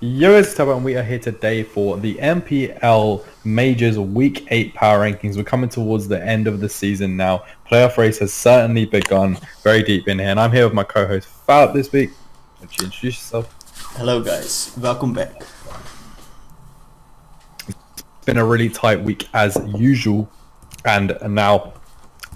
Yo, it's Tubba, and we are here today for the NPL Majors Week 8 Power Rankings. We're coming towards the end of the season now. Playoff race has certainly begun very deep in here, and I'm here with my co-host Phalop this week. Would you introduce yourself? Hello guys, welcome back. It's been a really tight week as usual, and now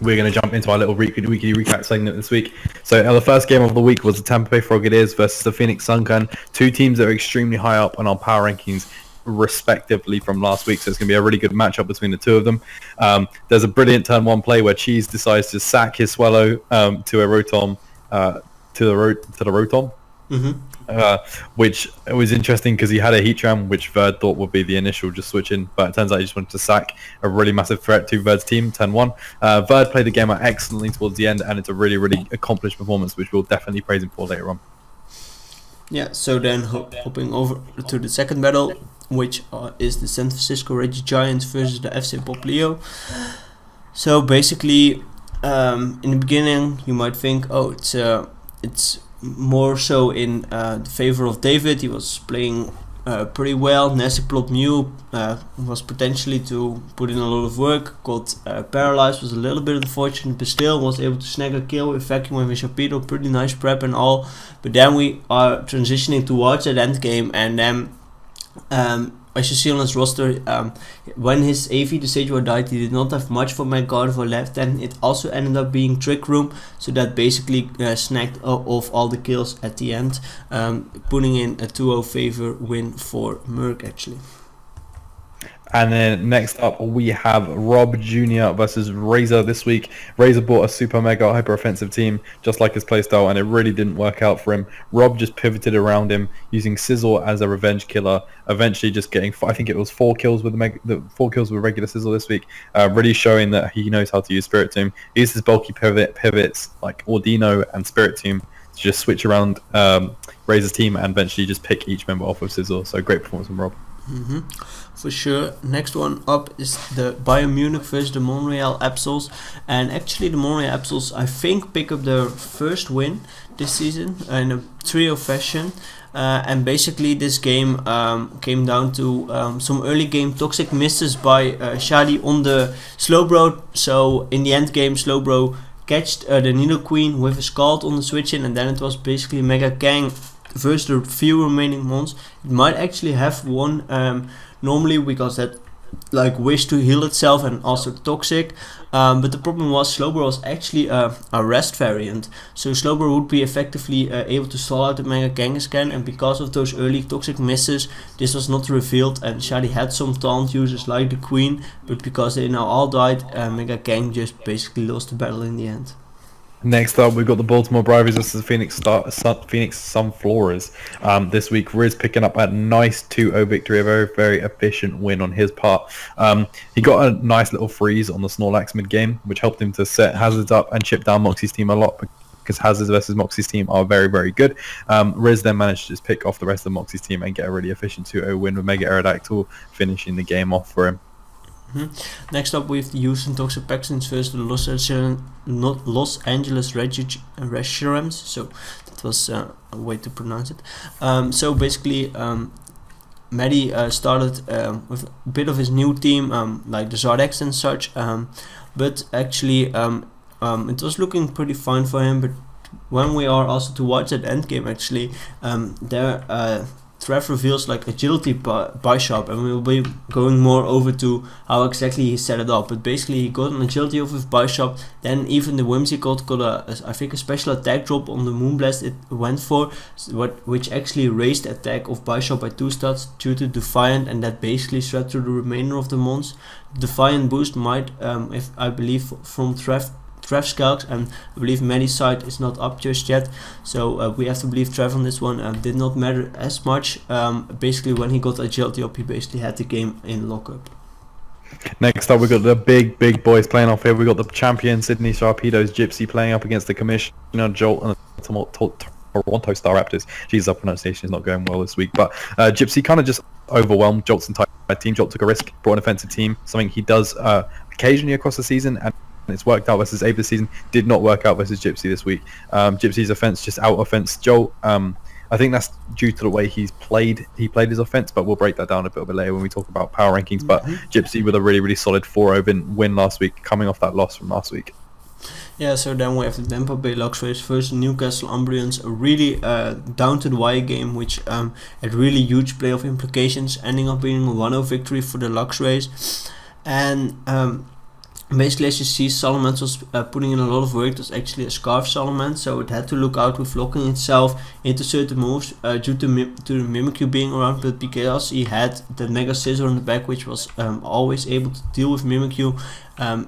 we're going to jump into our little weekly recap segment this week. So the first game of the week was the Tampa Bay Frogadiers versus the Phoenix Sunken, two teams that are extremely high up on our power rankings respectively from last week, so it's going to be a really good matchup between the two of them. There's a brilliant turn one play where Cheese decides to sack his Swallow to a Rotom, to the Rotom. Which was interesting because he had a Heatran, which Verd thought would be the initial just switching, but it turns out he just wanted to sack a really massive threat to Verd's team, 10-1. Verd played the game out excellently towards the end, and it's a really, really accomplished performance, which we'll definitely praise him for later on. Yeah, so then hopping over to the second battle, which is the San Francisco Reggie Giants versus the FC Pop Leo. So basically, in the beginning, you might think, oh, it's more so in the favor of David. He was playing pretty well. Nasty Plot Mew was potentially to put in a lot of work. Got paralyzed, was a little bit unfortunate, but still was able to snag a kill with Vacuum with Sharpedo. Pretty nice prep and all. But then we are transitioning towards that end game, and then as you see on his roster, when his AV the Sage died, he did not have much for my Gardevoir left, and it also ended up being Trick Room, so that basically snagged off all the kills at the end, putting in a 2-0 favor win for Merc actually. And then next up, we have Rob Jr. versus Razor this week. Razor bought a super mega hyper offensive team, just like his playstyle, and it really didn't work out for him. Rob just pivoted around him, using Sizzle as a revenge killer, eventually just getting, I think it was 4 kills with four kills with regular Sizzle this week, really showing that he knows how to use Spirit Tomb. He uses bulky pivots like Ordino and Spirit Tomb to just switch around Razor's team and eventually just pick each member off of Sizzle. So great performance from Rob. For sure. Next one up is the Bayern Munich versus the Montreal Absols, and actually the Montreal Absols I think pick up their first win this season in a trio fashion, and basically this game came down to some early game toxic misses by Shadi on the Slowbro. So in the end game, Slowbro catched the Nido Queen with a Scald on the switch in, and then it was basically Mega Kang versus the few remaining mons. It might actually have won normally because that wish to heal itself and also toxic, but the problem was Slowbro was actually a rest variant, so Slowbro would be effectively able to stall out the Mega Kangaskhan, and because of those early toxic misses this was not revealed, and Shadi had some taunt users like the Queen, but because they now all died, Mega Kang just basically lost the battle in the end. Next up, we've got the Baltimore Bravies versus the Phoenix Sunflorers. This week, Riz picking up a nice 2-0 victory, a very, very efficient win on his part. He got a nice little freeze on the Snorlax mid-game, which helped him to set Hazards up and chip down Moxie's team a lot, because Hazards versus Moxie's team are very, very good. Riz then managed to just pick off the rest of Moxie's team and get a really efficient 2-0 win with Mega Aerodactyl finishing the game off for him. Next up, we have the Houston Toxic Paxtons versus the Los Angeles Reshiram's. So that was a way to pronounce it. So basically, Maddie started with a bit of his new team, like the Zardex and such. But actually, it was looking pretty fine for him. But when we are also to watch that end game, actually, Trev reveals agility Bishop, and we'll be going more over to how exactly he set it up. But basically he got an agility off with Bishop, then even the Whimsicott got I think a special attack drop on the Moonblast it went for, which actually raised the attack of Bishop by 2 stats due to Defiant, and that basically spread through the remainder of the mons. Defiant boost might, if I believe from Trev Scalks, and I believe Maddie's side is not up just yet, so we have to believe Trev on this one. Did not matter as much. Basically when he got agility up, he basically had the game in lockup. Next up, we got the big boys playing off here. We got the champion Sydney Sharpedo's Gypsy playing up against the Commissioner Jolt and the Toronto Star Raptors. Jesus, our pronunciation is not going well this week, but Gypsy kind of just overwhelmed Jolt's entire team. Jolt took a risk, brought an offensive team, something he does occasionally across the season, and it's worked out versus Abe this season. Did not work out versus Gypsy this week. Gypsy's offense just out offense Jolt. I think that's due to the way he played his offense, but we'll break that down a bit later when we talk about power rankings. But Gypsy with a really, really solid 4-0 win last week, coming off that loss from last week. Yeah, so then we have the Tampa Bay Lux Race versus Newcastle Umbrians, a really down to the wire game, which had really huge playoff implications, ending up being a 1-0 victory for the Lux Race. And basically, as you see, Salamence was putting in a lot of work. It was actually a Scarf Salamence, so it had to look out with locking itself into certain moves due to the Mimikyu being around, but because he had the Mega Scissor in the back, which was always able to deal with Mimikyu,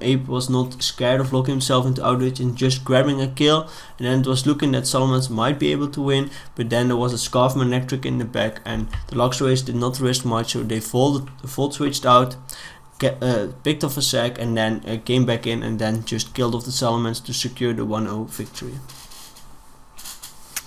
Ape was not scared of locking himself into outreach and just grabbing a kill, and then it was looking that Salamence might be able to win, but then there was a Scarf Manectric in the back, and the Lux Race did not risk much, so they fold switched out, picked off a sack, and then came back in and then just killed off the Salamence to secure the 1-0 victory.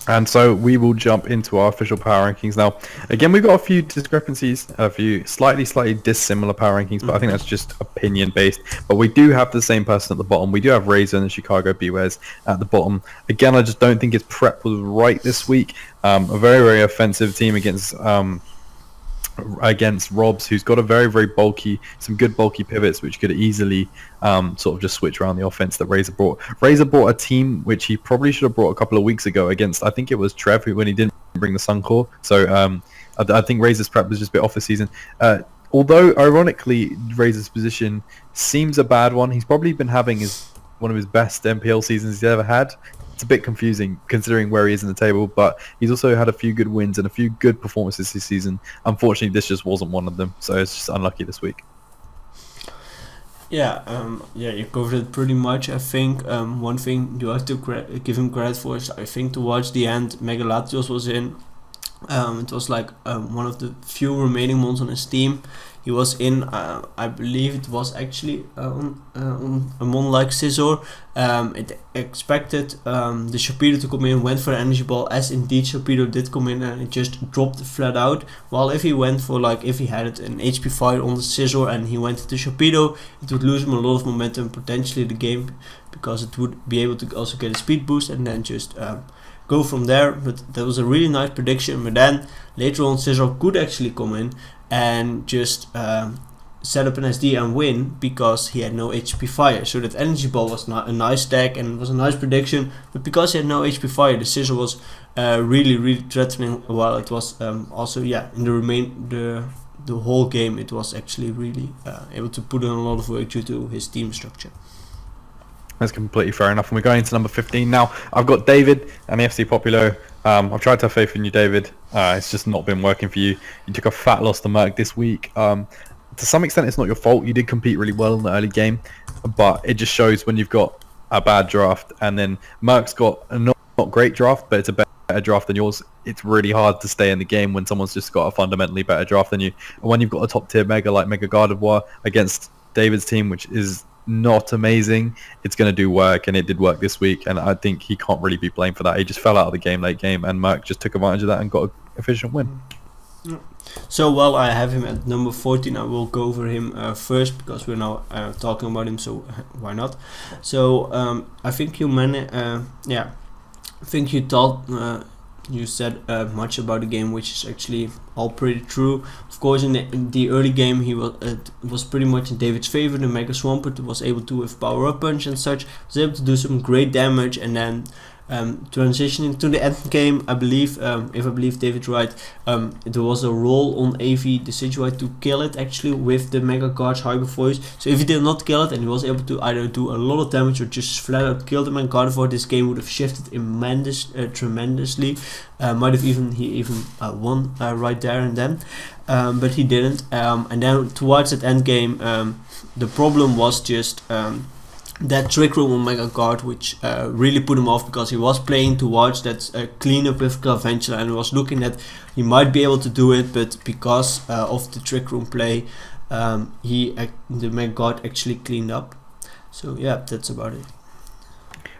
And so we will jump into our official power rankings now. Again, we've got a few discrepancies, a few slightly dissimilar power rankings, but I think that's just opinion based. But we do have the same person at the bottom. We do have Razor and the Chicago Bewares at the bottom. Again, I just don't think his prep was right this week. A very, very offensive team against Robs, who's got a very, very some good bulky pivots which could easily sort of just switch around the offense that Razor brought. Razor brought a team which he probably should have brought a couple of weeks ago against, I think it was Trev, when he didn't bring the Suncore. So I think Razor's prep was just a bit off the season. Although, ironically, Razor's position seems a bad one. He's probably been having one of his best NPL seasons he's ever had. It's a bit confusing considering where he is in the table, but he's also had a few good wins and a few good performances this season. Unfortunately, this just wasn't one of them, so it's just unlucky this week. Yeah, you covered it pretty much. I think one thing you have to give him credit for is, I think towards the end, Megalatios was in. It was like one of the few remaining mons on his team. He was in, I believe it was actually on a mon like Scissor. It expected the Sharpedo to come in, went for an energy ball, as indeed Sharpedo did come in, and it just dropped flat out. While if he went for, like, if he had an HP fire on the Scissor and he went to Sharpedo, it would lose him a lot of momentum, potentially the game, because it would be able to also get a speed boost and then just go from there. But that was a really nice prediction. But then later on, Scissor could actually come in and just set up an SD and win because he had no HP fire. So that energy ball was a nice stack and it was a nice prediction, but because he had no HP fire, the Scissor was really threatening. While it was also in the whole game, it was actually really able to put in a lot of work due to his team structure. That's completely fair enough. And we're going to number 15 now. I've got David and AFC Populo. I've tried to have faith in you, David. It's just not been working for you. You took a fat loss to Merc this week. To some extent, it's not your fault. You did compete really well in the early game, but it just shows when you've got a bad draft, and then Merc's got a not great draft, but it's a better draft than yours. It's really hard to stay in the game when someone's just got a fundamentally better draft than you. And when you've got a top tier mega like Mega Gardevoir against David's team, which is not amazing, it's going to do work, and it did work this week, and I think he can't really be blamed for that. He just fell out of the game late game, and Merc just took advantage of that and got an efficient win. So while I have him at number 14, I will go over him first because we're now talking about him, so why not? So I think I think you thought you said much about the game, which is actually all pretty true. Of course, in the early game, it was pretty much in David's favor. The Mega Swampert was able to, with Power Up Punch and such, was able to do some great damage, and then transitioning to the end game, I believe, if I believe David right, there was a roll on AV Decidueye to kill it actually with the Mega Guard's Hyper Voice. So if he did not kill it and he was able to either do a lot of damage or just flat out kill the Mega Gardevoir, this game would have shifted tremendously. He even won right there and then, but he didn't. And then towards that end game, the problem was just that Trick Room on Mega Guard, which really put him off because he was playing towards that cleanup with Claventula and was looking that he might be able to do it, but because of the Trick Room play, the Mega Guard actually cleaned up. So yeah, that's about it.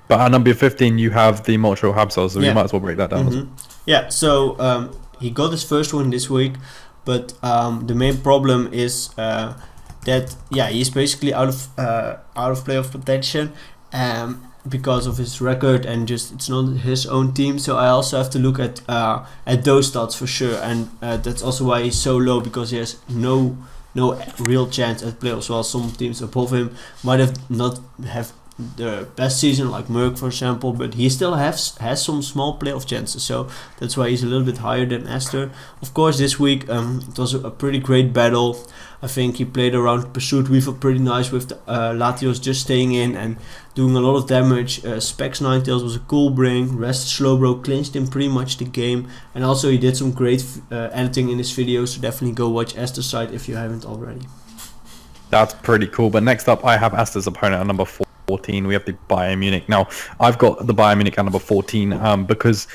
But at number 15, you have the Moltres Habsel, so we might as well break that down. Mm-hmm. Yeah, so he got his first one this week, but the main problem is that he's basically out of playoff contention. because of his record and just it's not his own team. So I also have to look at those stats for sure, and that's also why he's so low, because he has no real chance at playoffs. While some teams above him might have not have the best season, like Merck for example, but he still has some small playoff chances. So that's why he's a little bit higher than Esther. Of course, this week it was a pretty great battle. I think he played around Pursuit Weaver pretty nice with the, Latios just staying in and doing a lot of damage. Specs Ninetales was a cool bring. Rest Slowbro clinched him pretty much the game, and also he did some great editing in his videos. So definitely go watch Esther's side if you haven't already. That's pretty cool. But next up, I have Esther's opponent at number 14. We have the Bayern Munich. Now, I've got the Bayern Munich at number 14 because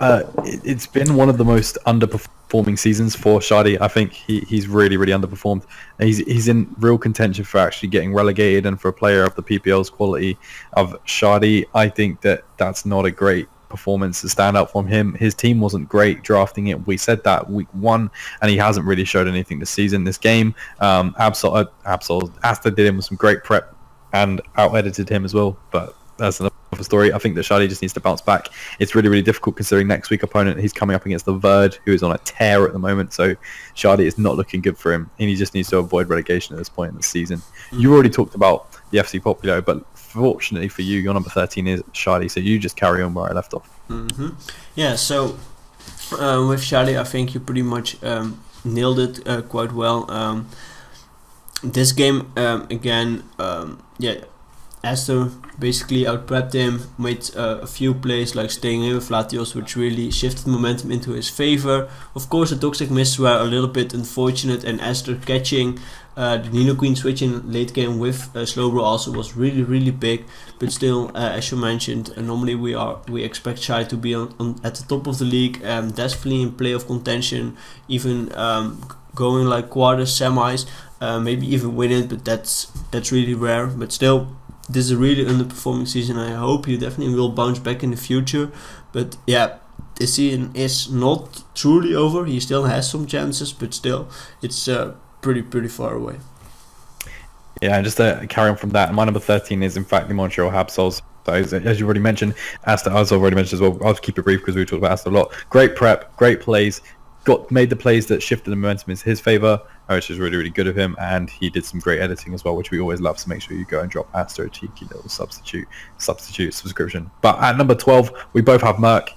it's been one of the most underperforming seasons for Shadi. I think he's really underperformed. He's in real contention for actually getting relegated, and for a player of the PPL's quality of Shadi, I think that's not a great performance to stand out from him. His team wasn't great drafting it. We said that week 1, and he hasn't really showed anything this season. This game, Absol Asta did him with some great prep and out-edited him as well, but that's another story. I think that Shadi just needs to bounce back. It's really difficult considering next week opponent he's coming up against the Verd, who is on a tear at the moment, so Shadi is not looking good for him, and he just needs to avoid relegation at this point in the season. You already talked about the FC Popular, but fortunately for you, your number 13 is Shadi, so you just carry on where I left off. Yeah, so with Shadi, I think you pretty much nailed it quite well. This game, again, Esther basically out-prepped him, made a few plays like staying in with Latios, which really shifted momentum into his favor. Of course, the toxic misses were a little bit unfortunate, and Esther catching the Nino Queen switch in late game with Slowbro also was really big. But still, as you mentioned, normally we expect Shai to be on at the top of the league, definitely in playoff contention, even going like quarters, semis, maybe even win it. But that's really rare. But still, this is a really underperforming season. I hope he definitely will bounce back in the future. But yeah, this season is not truly over. He still has some chances, but still, it's pretty far away. Yeah, and just to carry on from that, my number 13 is in fact the Montreal Habsols. So as you already mentioned, Asta, as I've already mentioned as well, I'll keep it brief because we talked about Asta a lot. Great prep, great plays, made the plays that shifted the momentum in his favour, which is really good of him, and he did some great editing as well, which we always love, so make sure you go and drop Asta a cheeky little substitute subscription. But at number 12, we both have Merck.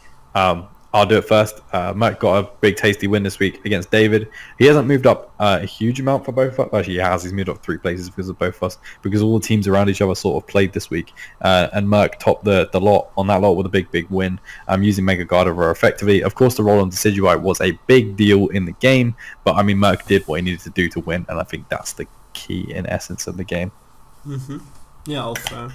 I'll do it first. Merck got a big tasty win this week against David. He hasn't moved up a huge amount for both of us. Actually, he has. He's moved up 3 places because of both of us, because all the teams around each other sort of played this week. And Merck topped the lot on that lot with a big win, using Mega Gardevoir effectively. Of course, the roll on Decidueye was a big deal in the game, but I mean, Merck did what he needed to do to win, and I think that's the key in essence of the game. Yeah, all fair.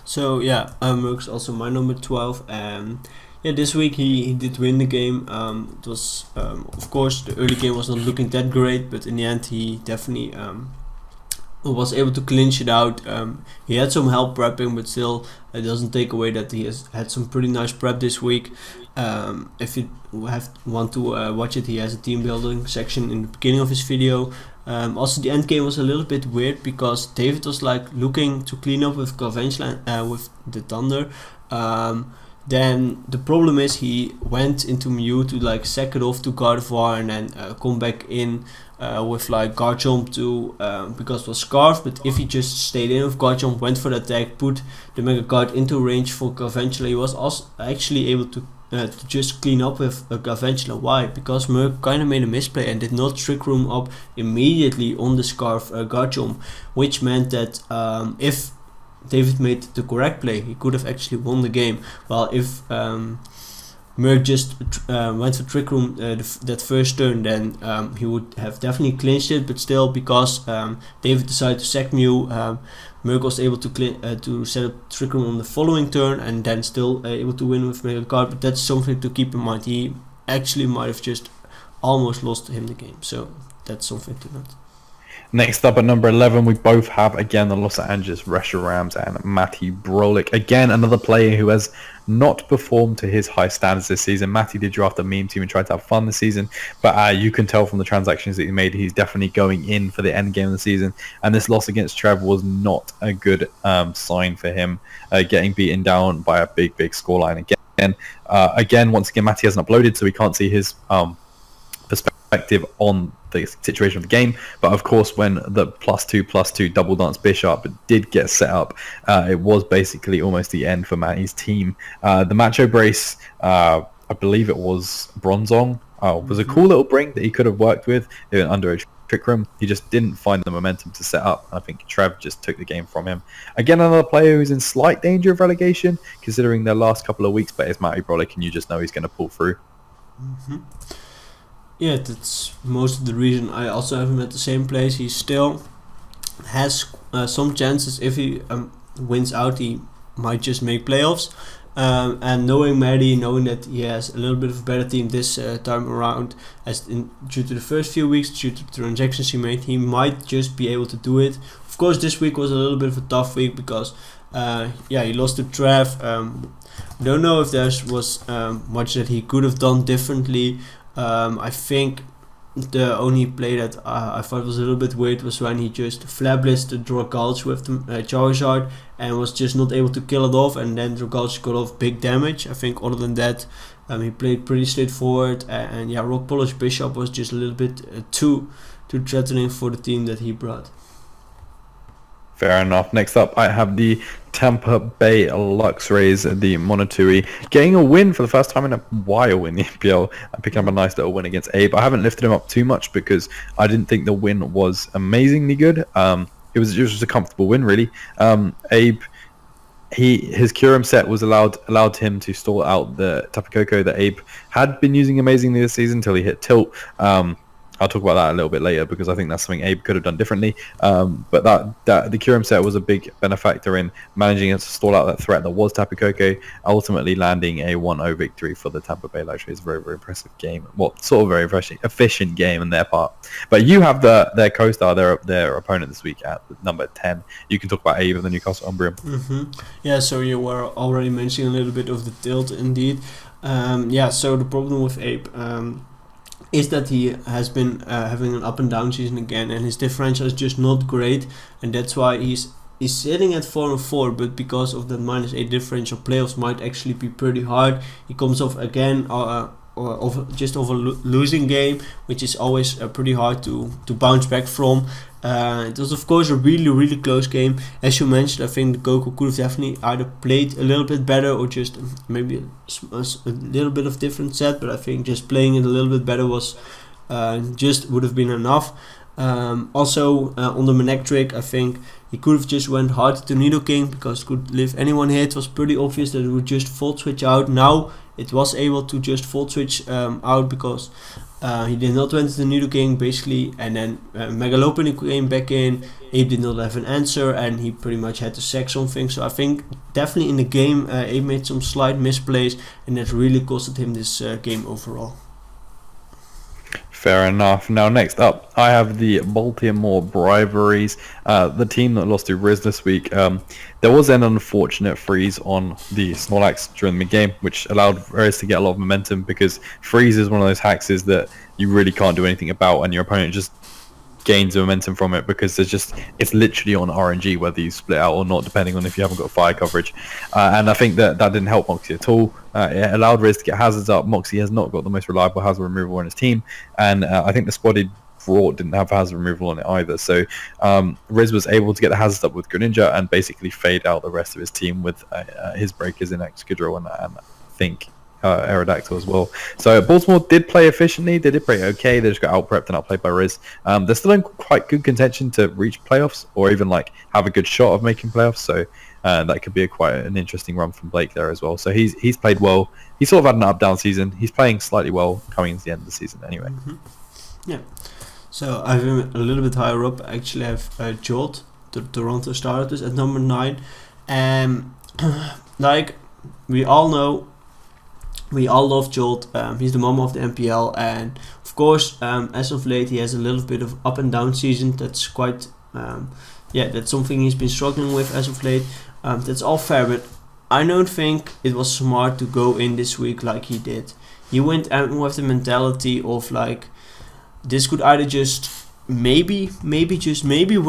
So yeah, Merck's also my number 12, and yeah, this week he did win the game. It was, of course, the early game was not looking that great, but in the end he definitely was able to clinch it out. He had some help prepping, but still it doesn't take away that he has had some pretty nice prep this week. If you want to watch it, he has a team building section in the beginning of his video. Also, the end game was a little bit weird because David was like looking to clean up with Conventional with the Thunder. Then the problem is he went into Mew to like sack it off to Gardevoir and then come back in with like Garchomp to because it was Scarf. But if he just stayed in with Garchomp, went for the attack, put the Mega Guard into range for Garventula, he was also actually able to just clean up with Garventula. Why? Because Merc kind of made a misplay and did not Trick Room up immediately on the Scarf Garchomp, which meant that if David made the correct play, he could have actually won the game. While if Merc just went for Trick Room that first turn, then he would have definitely clinched it. But still, because David decided to sack Mew, Merc was able to set up Trick Room on the following turn, and then still able to win with Mega Card. But that's something to keep in mind. He actually might have just almost lost him the game. So that's something to note. Next up at number 11, we both have, again, the Los Angeles Reshiram and Matty Brolic. Again, another player who has not performed to his high standards this season. Matty did draft a meme team and tried to have fun this season, but you can tell from the transactions that he made, he's definitely going in for the end game of the season. And this loss against Trev was not a good sign for him, getting beaten down by a big scoreline again. Once again, Matty hasn't uploaded, so we can't see his perspective on the situation of the game, but of course when the +2/+2 double dance bishop did get set up, it was basically almost the end for Matty's team. The macho brace, I believe it was Bronzong, was a cool little bring that he could have worked with under a trick room. He just didn't find the momentum to set up. I think Trev just took the game from him. Again, another player who's in slight danger of relegation considering their last couple of weeks, but it's Matty Brolick and you just know he's going to pull through. Yeah, that's most of the reason I also have him at the same place. He still has some chances. If he wins out, he might just make playoffs. And knowing Maddie, knowing that he has a little bit of a better team this time around, due to the first few weeks, due to the transactions he made, he might just be able to do it. Of course, this week was a little bit of a tough week because he lost to Trev. Don't know if there was much that he could have done differently. I think the only play that I thought was a little bit weird was when he just flablitzed the Drogulch with the Charizard and was just not able to kill it off, and then Drogulch got off big damage. I think other than that, he played pretty straightforward, and Rock Polish Bishop was just a little bit too threatening for the team that he brought. Fair enough. Next up, I have the Tampa Bay Luxrays, the Monotui, getting a win for the first time in a while in the NPL and picking up a nice little win against Abe. I haven't lifted him up too much because I didn't think the win was amazingly good. It was just a comfortable win, really. Abe, his Curum set was allowed him to stall out the Tapu Koko that Abe had been using amazingly this season until he hit tilt. I'll talk about that a little bit later because I think that's something Abe could have done differently. But that the Curum set was a big benefactor in managing to stall out that threat that was Tapu Koko, ultimately landing a 1-0 victory for the Tampa Bay Luxury. It's a very, very impressive game. Well, sort of very efficient game on their part. But you have their co-star, their opponent this week at number 10. You can talk about Abe and the Newcastle Umbrium. Yeah, so you were already mentioning a little bit of the tilt indeed. So the problem with Abe is that he has been having an up and down season again, and his differential is just not great, and that's why he's sitting at 4-4. But because of that -8 differential, playoffs might actually be pretty hard. He comes off again of a losing game, which is always pretty hard to bounce back from. It was of course a really close game. As you mentioned, I think the Goku could have definitely either played a little bit better or just maybe a little bit of different set, but I think just playing it a little bit better was just would have been enough. Also on the Manek trick, I think he could have just went hard to Nido King because could live anyone hit. It was pretty obvious that it would just fold switch out. Now it was able to just fold switch out because he did not went to the Nido King basically, and then Megalopen came back in. Abe did not have an answer and he pretty much had to sack something. So I think definitely in the game Abe made some slight misplays and that really costed him this game overall. Fair enough. Now, next up, I have the Baltimore Briberies, the team that lost to Riz this week. There was an unfortunate freeze on the Snorlax during the game, which allowed Riz to get a lot of momentum because freeze is one of those hexes that you really can't do anything about, and your opponent just gains momentum from it because it's literally on RNG whether you split out or not, depending on if you haven't got fire coverage. And I think that didn't help Moxie at all. It allowed Riz to get hazards up. Moxie has not got the most reliable hazard removal on his team, and I think the spotted Rort didn't have hazard removal on it either. So Riz was able to get the hazards up with Greninja and basically fade out the rest of his team with his breakers in Excadrill and I think Aerodactyl as well. So Baltimore did play efficiently. They did play okay. They just got out-prepped and outplayed by Riz. They're still in quite good contention to reach playoffs or even have a good shot of making playoffs. So that could be quite an interesting run from Blake there as well. So he's played well. He sort of had an up-down season. He's playing slightly well coming into the end of the season anyway. Yeah. So I have him a little bit higher up. Actually, I have Jolt, the Toronto Starters, at number 9. Like we all know, we all love Jolt. He's the mom of the NPL, and of course, as of late, he has a little bit of up and down season. That's quite, that's something he's been struggling with as of late. That's all fair, but I don't think it was smart to go in this week like he did. He went in with the mentality of like, this could either just maybe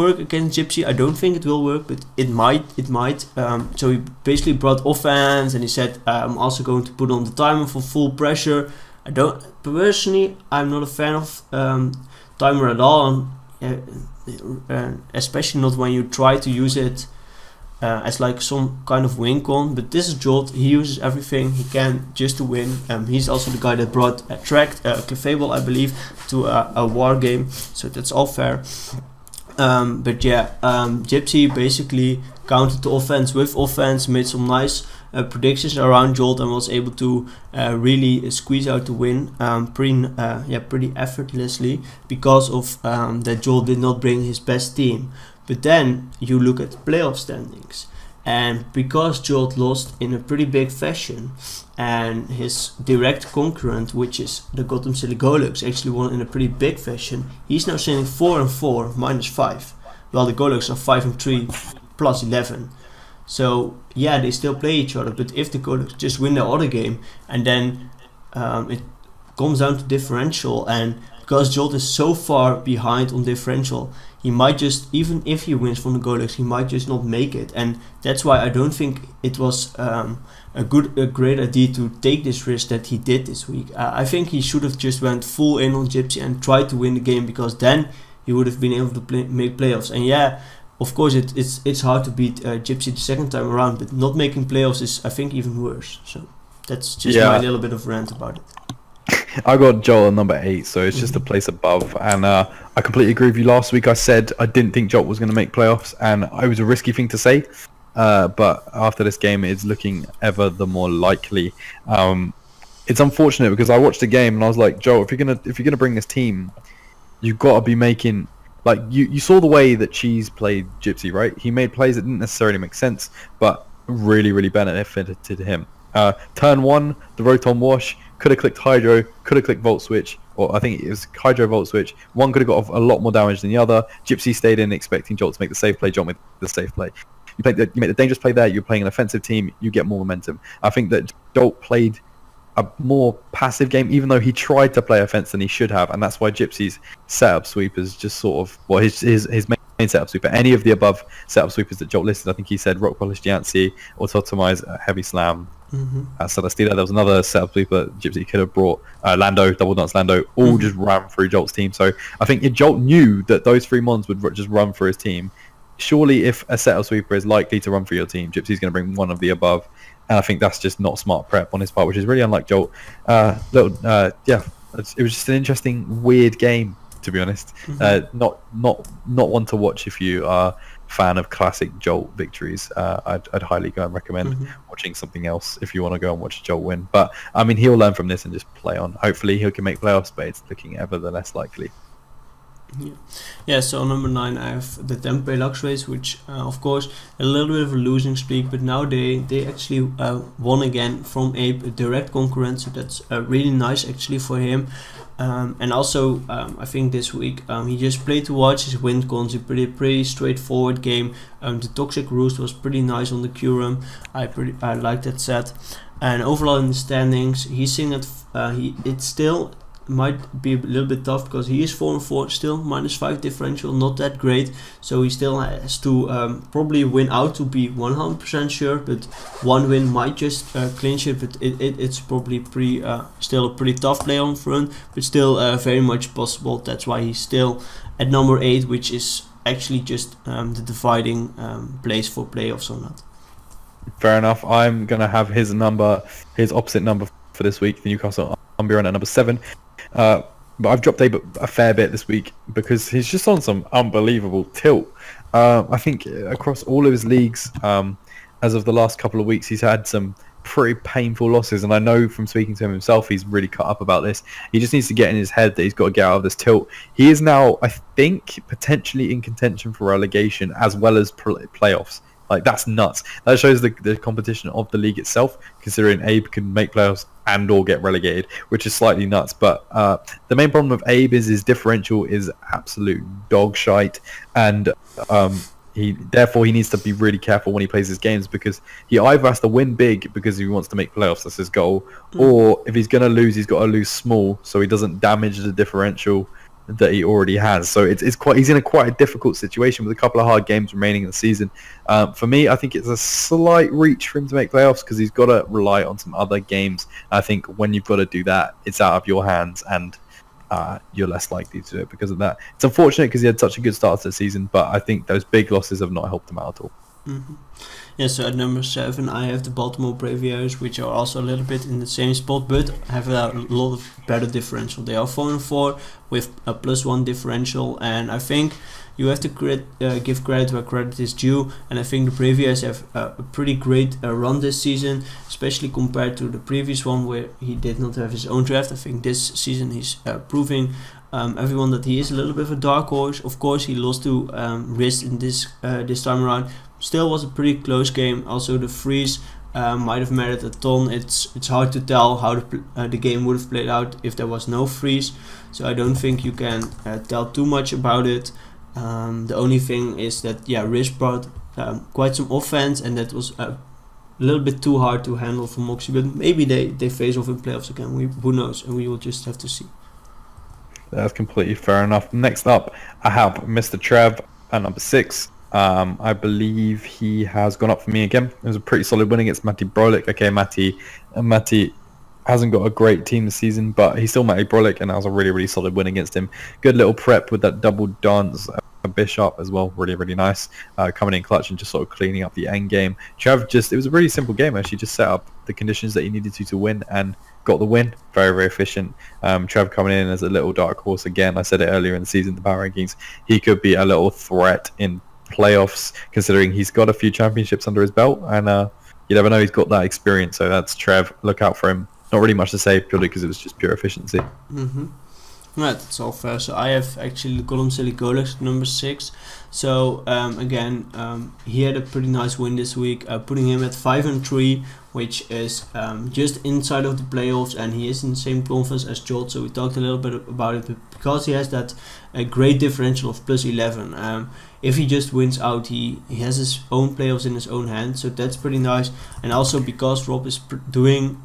work against Gypsy. I don't think it will work, but it might. So he basically brought offense, and he said, I'm also going to put on the timer for full pressure. I'm not a fan of timer at all, especially not when you try to use it as like some kind of win con. But this is Jolt. He uses everything he can just to win. He's also the guy that brought Clefable, I believe, to a war game, so that's all fair. But yeah, Gypsy basically countered the offense with offense, made some nice predictions around Jolt, and was able to really squeeze out the win pretty effortlessly, because of that Jolt did not bring his best team. But then you look at the playoff standings, and because Jolt lost in a pretty big fashion, and his direct concurrent, which is the Gotham City Golux, actually won in a pretty big fashion, he's now standing 4-4 -5, while the Golux are 5-3 +11. So yeah, they still play each other, but if the Golux just win their other game, and then it comes down to differential, and because Jolt is so far behind on differential, he might just, even if he wins from the Golux, he might just not make it. And that's why I don't think it was a great idea to take this risk that he did this week. I think he should have just went full in on Gypsy and tried to win the game, because then he would have been able to make playoffs. And yeah, of course it's hard to beat Gypsy the second time around, but not making playoffs is, I think, even worse. So that's just my little bit of rant about it. I got Joel at number 8, so it's just a place above. And I completely agree with you. Last week I said I didn't think Joel was going to make playoffs, and it was a risky thing to say. But after this game, it's looking ever the more likely. It's unfortunate because I watched the game and I was like, Joel, if you're gonna bring this team, you've got to be making, like, you saw the way that Cheese played Gypsy, right? He made plays that didn't necessarily make sense, but really benefited him. Turn 1, the Rotom Wash, could have clicked Hydro, could have clicked Volt Switch, or I think it was Hydro Volt Switch. One could have got a lot more damage than the other. Gypsy stayed in expecting Jolt to make the safe play, Jolt made the safe play. You make the dangerous play there, you're playing an offensive team, you get more momentum. I think that Jolt played a more passive game, even though he tried to play offense than he should have, and that's why Gypsy's setup sweepers just sort of, well, his main setup sweeper, any of the above setup sweepers that Jolt listed, I think he said Rock Polish Diancie, Autotomize, Heavy Slam, Celestina. There was another setup sweeper Gypsy could have brought, Lando, Double Dance Lando, all just ran through Jolt's team. So I think if Jolt knew that those 3 mons would just run through his team, surely if a setup sweeper is likely to run through your team, Gypsy's going to bring one of the above. And I think that's just not smart prep on his part, which is really unlike Jolt. It was just an interesting, weird game, to be honest. Not one to watch if you are a fan of classic Jolt victories. I'd highly go and recommend watching something else if you want to go and watch Jolt win. But I mean, he'll learn from this and just play on. Hopefully, he can make playoffs, but it's looking ever the less likely. Yeah, so on number 9 I have the Tampa Bay Lux Race, which of course a little bit of a losing streak, but now they actually won again from a direct concurrent, so that's really nice actually for him. And also I think this week he just played to watch his win cons, a pretty straightforward game. The Toxic Roost was pretty nice on the Curum. I like that set, and overall in the standings he's seeing that it's still might be a little bit tough, because he is 4-4, still -5 differential, not that great, so he still has to probably win out to be 100% sure, but one win might just clinch it. But it's probably still a pretty tough play on front, but still very much possible. That's why he's still at number 8, which is actually just the dividing place for playoffs or not. Fair enough. I'm gonna have his opposite number for this week, the Newcastle Umbreon at number 7. But I've dropped a fair bit this week because he's just on some unbelievable tilt. I think across all of his leagues, as of the last couple of weeks, he's had some pretty painful losses, and I know from speaking to him himself, he's really cut up about this. He just needs to get in his head that he's got to get out of this tilt. He is now, I think, potentially in contention for relegation as well as playoffs. Like, that's nuts. That shows the competition of the league itself, considering Abe can make playoffs and or get relegated, which is slightly nuts. But the main problem with Abe is his differential is absolute dog shite, and Therefore he needs to be really careful when he plays his games, because he either has to win big because he wants to make playoffs, that's his goal, or if he's going to lose, he's got to lose small so he doesn't damage the differential that he already has. So he's in quite a difficult situation with a couple of hard games remaining in the season. For me, I think it's a slight reach for him to make playoffs because he's got to rely on some other games. I think when you've got to do that, it's out of your hands, and you're less likely to do it because of that. It's unfortunate because he had such a good start to the season, but I think those big losses have not helped him out at all. Mm-hmm. Yeah, so at number 7 I have the Baltimore Braviers, which are also a little bit in the same spot, but have a lot of better differential. They are 4-4 with a +1 differential, and I think you have to give credit where credit is due, and I think the Braviers have a pretty great run this season, especially compared to the previous one where he did not have his own draft. I think this season he's proving everyone that he is a little bit of a dark horse. Of course, he lost to Riz in this time around. Still was a pretty close game. Also, the freeze might have mattered a ton. It's hard to tell how the game would have played out if there was no freeze. So I don't think you can tell too much about it. The only thing is that Riz brought quite some offense, and that was a little bit too hard to handle for Moxie. But maybe they face off in playoffs again. Who knows? And we will just have to see. That's completely fair enough. Next up, I have Mr. Trev at number 6. I believe he has gone up for me again. It was a pretty solid win against Matty Brolik. Okay, Matty hasn't got a great team this season, but he's still Matty Brolik, and that was a really, really solid win against him. Good little prep with that double dance Bishop as well. Really, really nice. Coming in clutch and just sort of cleaning up the end game. Trev it was a really simple game, actually. Just set up the conditions that he needed to win and got the win. Very, very efficient. Trev coming in as a little dark horse again. I said it earlier in the season, the power rankings. He could be a little threat in playoffs, considering he's got a few championships under his belt, and you never know, he's got that experience. So that's Trev. Look out for him. Not really much to say, purely because it was just pure efficiency. Mm-hmm. Right, that's all fair. So I have actually Gollum Silicolics number 6. So again, he had a pretty nice win this week, putting him at 5-3, which is just inside of the playoffs, and he is in the same conference as Jolt. So we talked a little bit about it, but because he has that great differential of +11. If he just wins out, he has his own playoffs in his own hand, so that's pretty nice. And also because Rob is doing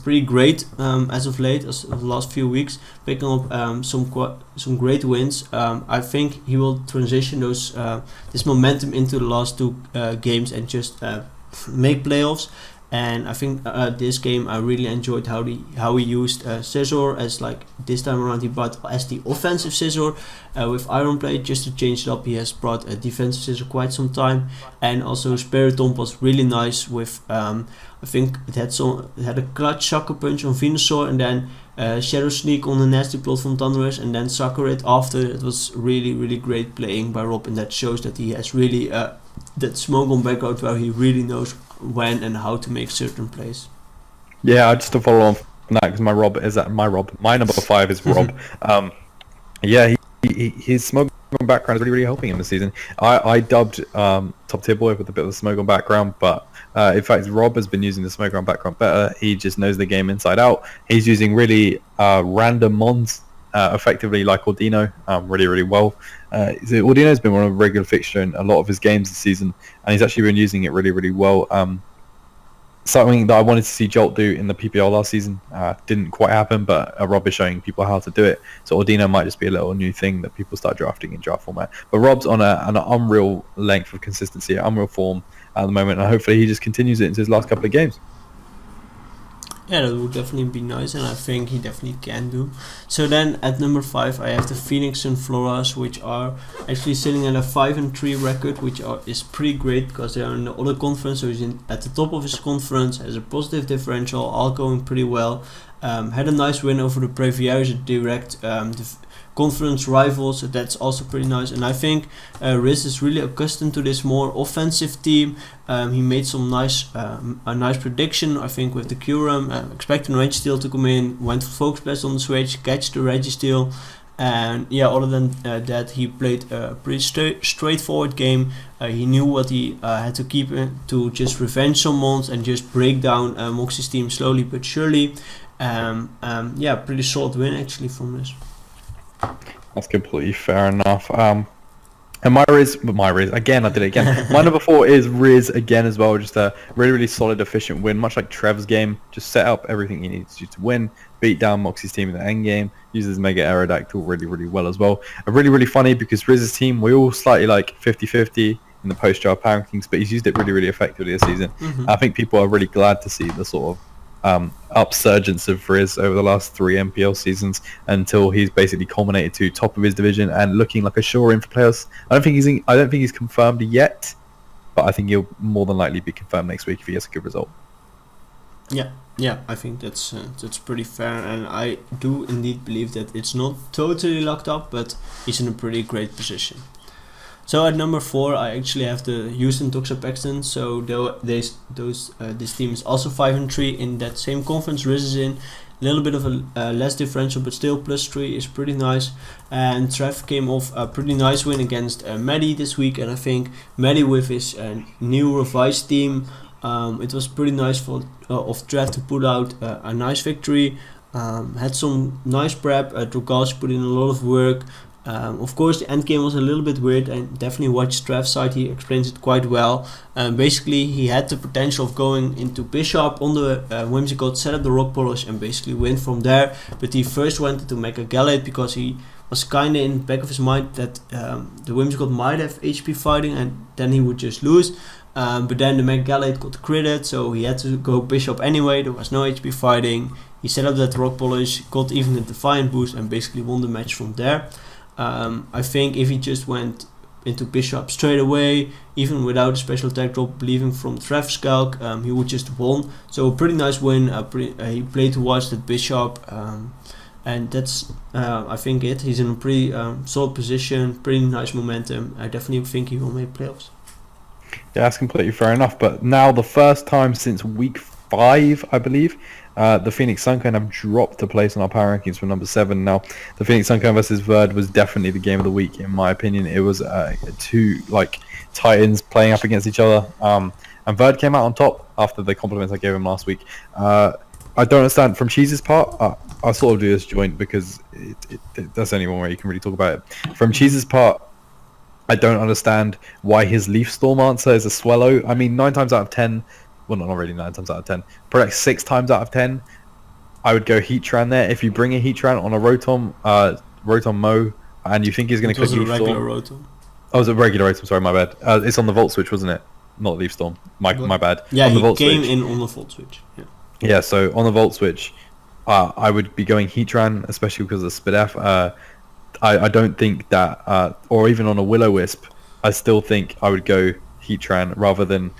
pretty great as of late, as of the last few weeks, picking up some great wins. I think he will transition this momentum into the last 2 games and just make playoffs. And I think this game I really enjoyed how he used Scissor as, like, this time around he brought as the offensive Scissor with Iron Blade just to change it up. He has brought a defensive Scissor quite some time, and also Spiritomb was really nice with I think it had a clutch Sucker Punch on Venusaur, and then Shadow Sneak on the Nasty Plot from Thunderous, and then Sucker it after. It was really, really great playing by Rob, and that shows that he has really that smoke on background where he really knows when and how to make certain plays. Yeah, just to follow on from that, because my number 5 is Rob. His smoke on background is really, really helping him this season. I dubbed Top Tier Boy with a bit of the smoke on background, but in fact Rob has been using the smoke on background better. He just knows the game inside out. He's using really random mons effectively, like Ordino, really, really well. So Ordino's been one of a regular fixture in a lot of his games this season, and he's actually been using it really, really well. Something that I wanted to see Jolt do in the PPL last season didn't quite happen, but Rob is showing people how to do it. So Ordino might just be a little new thing that people start drafting in draft format. But Rob's on an unreal length of consistency, unreal form at the moment, and hopefully he just continues it into his last couple of games. Yeah, that would definitely be nice, and I think he definitely can do. So then at number 5 I have the Phoenix and Floras, which are actually sitting at a 5-3 record, which is pretty great because they are in the other conference. So he's at the top of his conference, has a positive differential, all going pretty well. Had a nice win over the Braviers, a direct conference rivals, so that's also pretty nice. And I think Riz is really accustomed to this more offensive team. He made some a nice prediction, I think, with the Curum, expecting Registeel to come in, went for Focus Blast on the switch, catch the Registeel, and other than that, he played a pretty straightforward game. He knew what he had to keep to just revenge some mons and just break down Moxie's team slowly but surely. Pretty solid win actually from this. That's completely fair enough. And my Riz again. I did it again. My number 4 is Riz again as well. Just a really solid, efficient win, much like Trev's game. Just set up everything he needs to win. Beat down Moxie's team in the end game. Uses Mega Aerodactyl really well as well. And really funny because Riz's team, we all slightly like 50-50 in the post-draft power rankings, but he's used it really effectively this season. I think people are really glad to see the sort of upsurgence of Riz over the last 3 NPL seasons until he's basically culminated to top of his division and looking like a sure in for playoffs. I don't think he's confirmed yet, but I think he'll more than likely be confirmed next week if he has a good result. Yeah, I think that's pretty fair, and I do indeed believe that it's not totally locked up, but he's in a pretty great position. So at number 4, I actually have the Houston Toxapex. So this team is also 5-3 in that same conference Riz is in. A little bit of a less differential, but still +3 is pretty nice. And Trev came off a pretty nice win against Maddie this week, and I think Maddie with his new revised team, it was pretty nice of Trev to put out a nice victory. Had some nice prep. Drogas put in a lot of work. Of course, the end game was a little bit weird, and definitely watch Trev's side. He explains it quite well. Basically, he had the potential of going into Bishop on the Whimsicott, set up the rock polish, and basically win from there. But he first went into Mega Gallade because he was kind of in the back of his mind that the Whimsicott might have HP fighting, and then he would just lose. But then the Mega Gallade got critted, so he had to go Bishop anyway. There was no HP fighting. He set up that rock polish, got even the Defiant boost, and basically won the match from there. I think if he just went into Bishop straight away, even without a special attack drop, believing from Trev's calc, he would just won. So a pretty nice win. He played to watch that Bishop, and that's I think it. He's in a pretty solid position, pretty nice momentum. I definitely think he will make playoffs. Yeah, that's completely fair enough. But now the first time since week 5, I believe, the Phoenix Suncone have dropped a place on our power rankings from number 7. Now, the Phoenix Suncone versus Verd was definitely the game of the week, in my opinion. It was 2 titans playing up against each other, and Verd came out on top after the compliments I gave him last week. I don't understand from Cheese's part. I sort of do this joint because that's the only one where you can really talk about it. From Cheese's part, I don't understand why his Leaf Storm answer is a Swallow. I mean, 9 times out of 10. Well, not really 9 times out of 10. Probably 6 times out of 10, I would go Heatran there. If you bring a Heatran on a Rotom Mo, and you think he's going to click Leaf Storm. It was a regular Rotom. Oh, it was a regular Rotom, sorry, my bad. It's on the Volt Switch, wasn't it? Not Leaf Storm. My bad. Yeah, on the he came in on the Volt Switch. Yeah, so on the Volt Switch, I would be going Heatran, especially because of Spadef. I don't think that, or even on a Will-O-Wisp, I still think I would go Heatran rather than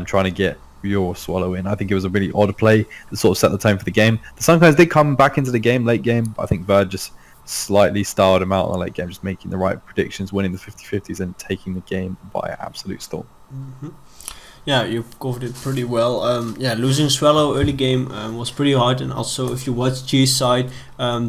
trying to get your Swallow in. I think it was a really odd play that sort of set the tone for the game. The Suncones did come back into the game late game, but I think Verd just slightly styled him out in the late game, just making the right predictions, winning the 50-50s and taking the game by absolute storm. Yeah, you covered it pretty well. Losing Swallow early game was pretty hard, and also if you watch G's side,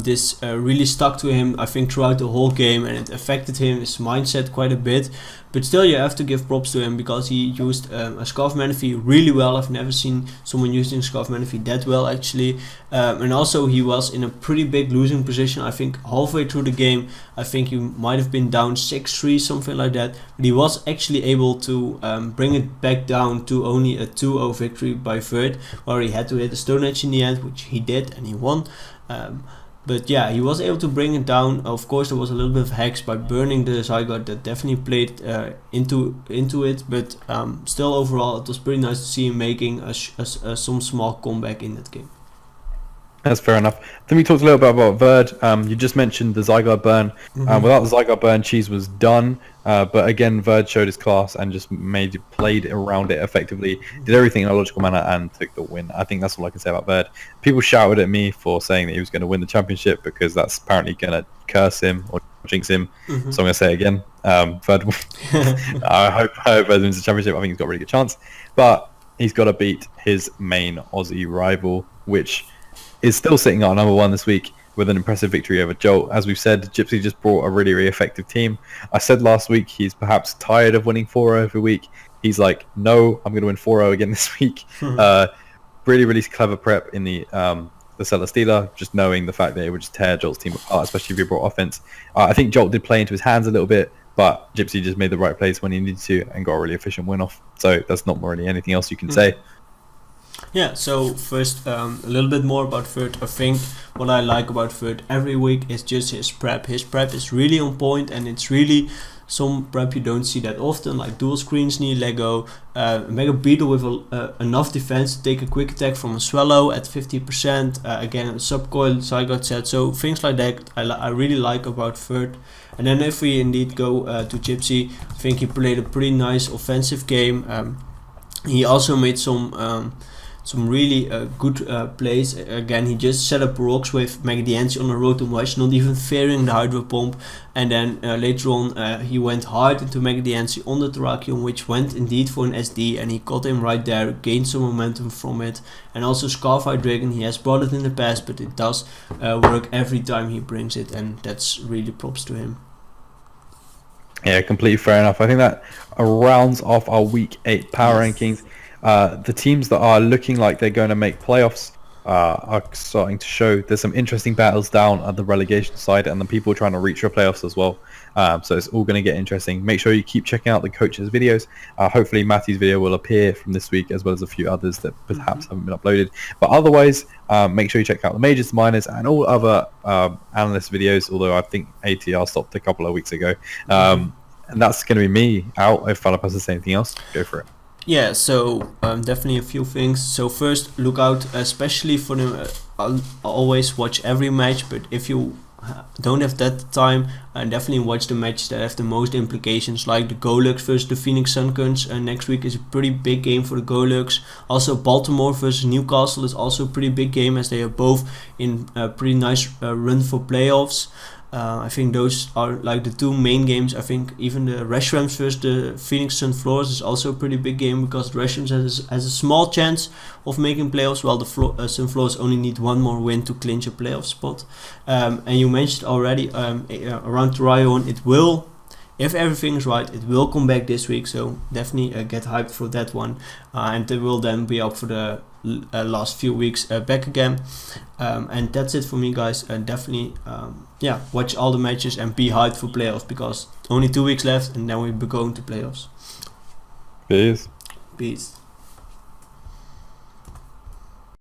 this really stuck to him, I think, throughout the whole game, and it affected his mindset quite a bit. But still, you have to give props to him because he used a Scarf Manaphy really well. I've never seen someone using Scarf Manaphy that well, actually. And also, he was in a pretty big losing position. I think halfway through the game, I think he might have been down 6-3, something like that. But he was actually able to bring it back down to only a 2-0 victory by Verd, where he had to hit a Stone Edge in the end, which he did, and he won. But yeah, he was able to bring it down. Of course, there was a little bit of hacks by burning the Zygarde that definitely played into it. But still, overall, it was pretty nice to see him making some small comeback in that game. That's fair enough. Then we talked a little bit about Verd. You just mentioned the Zygarde burn. Without the Zygarde burn, Cheese was done. But again, Verd showed his class and just played around it effectively, did everything in a logical manner and took the win. I think that's all I can say about Verd. People shouted at me for saying that he was going to win the championship because that's apparently going to curse him or jinx him. So I'm going to say it again. Verd, I hope Verd wins the championship. I think he's got a really good chance. But he's got to beat his main Aussie rival, which is still sitting on number 1 this week with an impressive victory over Jolt. As we've said, Gypsy just brought a really, really effective team. I said last week he's perhaps tired of winning 4-0 every week. He's like, no, I'm going to win 4-0 again this week. Really, really clever prep in the Celesteela, just knowing the fact that it would just tear Jolt's team apart, especially if you brought offense. I think Jolt did play into his hands a little bit, but Gypsy just made the right plays when he needed to and got a really efficient win off. So that's not really anything else you can say. Yeah, so first a little bit more about Ferd. I think what I like about Ferd every week is just his prep. His prep is really on point, and it's really some prep you don't see that often, like dual screens knee Lego, Mega Beetle with enough defense to take a quick attack from a Swallow at 50%, again a subcoil Zygote set, so things like that I really like about Ferd. And then if we indeed go to Gypsy, I think he played a pretty nice offensive game. He also made some really good plays. Again, he just set up rocks with Magdianci on the road to Mush, not even fearing the Hydro Pump. And then later on, he went hard into Magdianci on the Terrakion, which went indeed for an SD, and he caught him right there, gained some momentum from it. And also Scarfire Dragon, he has brought it in the past, but it does work every time he brings it, and that's really props to him. Yeah, completely fair enough. I think that rounds off our Week 8 power rankings. The teams that are looking like they're going to make playoffs are starting to show there's some interesting battles down at the relegation side, and the people trying to reach for playoffs as well. So it's all going to get interesting. Make sure you keep checking out the coaches' videos. Hopefully Matthew's video will appear from this week, as well as a few others that perhaps haven't been uploaded. But otherwise, make sure you check out the majors, minors, and all other analyst videos, although I think ATR stopped a couple of weeks ago. And that's going to be me out. If Phalop has to say anything else, go for it. Yeah, so definitely a few things. So first, look out, especially for the. I'll always watch every match, but if you don't have that time, definitely watch the matches that have the most implications, like the Golux versus the Phoenix Suns. Next week is a pretty big game for the Golux. Also, Baltimore versus Newcastle is also a pretty big game, as they are both in a pretty nice run for playoffs. I think those are like the two main games. I think even the Reshrams versus the Phoenix Sunflowers is also a pretty big game, because the Reshrams has a small chance of making playoffs, while the Sunflowers only need one more win to clinch a playoff spot. And you mentioned already around Tryon, it will, if everything is right, it will come back this week, so definitely get hyped for that one. And they will then be up for the last few weeks back again. And that's it for me, guys. And definitely watch all the matches and be hyped for playoffs, because only 2 weeks left and then we'll be going to playoffs. Peace.